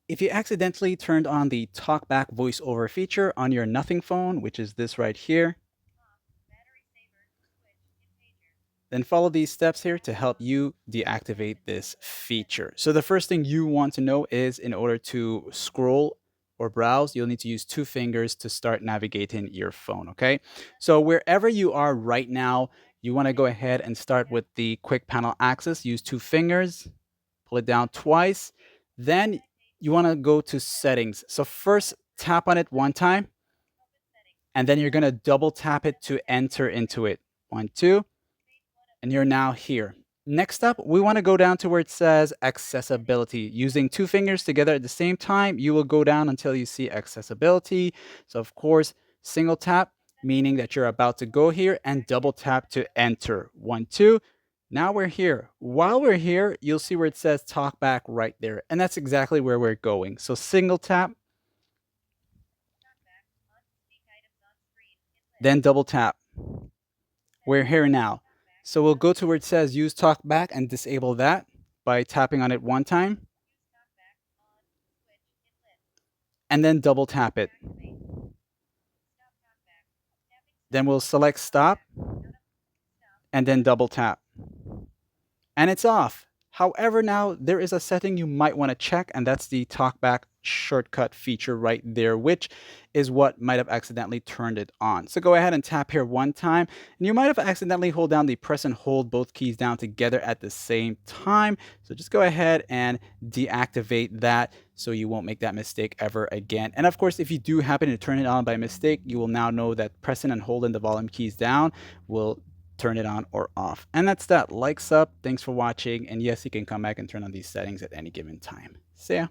If you accidentally turned on the TalkBack voiceover feature on your Nothing phone, which is this right here, then follow these steps here to help you deactivate this feature. So the first thing you want to know is in order to scroll or browse, you'll need to use two fingers to start navigating your phone, okay? So wherever you are right now, you want to go ahead and start with the quick panel access. Use two fingers, pull it down twice. Then you want to go to settings. So first tap on it one time, and then you're going to double tap it to enter into it. 1, 2, and you're now here. Next up, we want to go down to where it says accessibility. Using two fingers together at the same time, you will go down until you see accessibility. So of course, single tap, meaning that you're about to go here, and double tap to enter. 1, 2. Now we're here. While we're here, you'll see where it says TalkBack right there. And that's exactly where we're going. So single tap, then double tap. We're here now. So we'll go to where it says use TalkBack and disable that by tapping on it one time and then double tap it. Then we'll select stop and then double tap. And it's off. However, now there is a setting you might want to check, and that's the TalkBack shortcut feature right there, which is what might have accidentally turned it on. So go ahead and tap here one time, and you might have accidentally hold down the press and hold both keys down together at the same time. So just go ahead and deactivate that so you won't make that mistake ever again. And of course, if you do happen to turn it on by mistake, you will now know that pressing and holding the volume keys down will turn it on or off. And that's that. Like, sub, thanks for watching. And yes, you can come back and turn on these settings at any given time. See ya.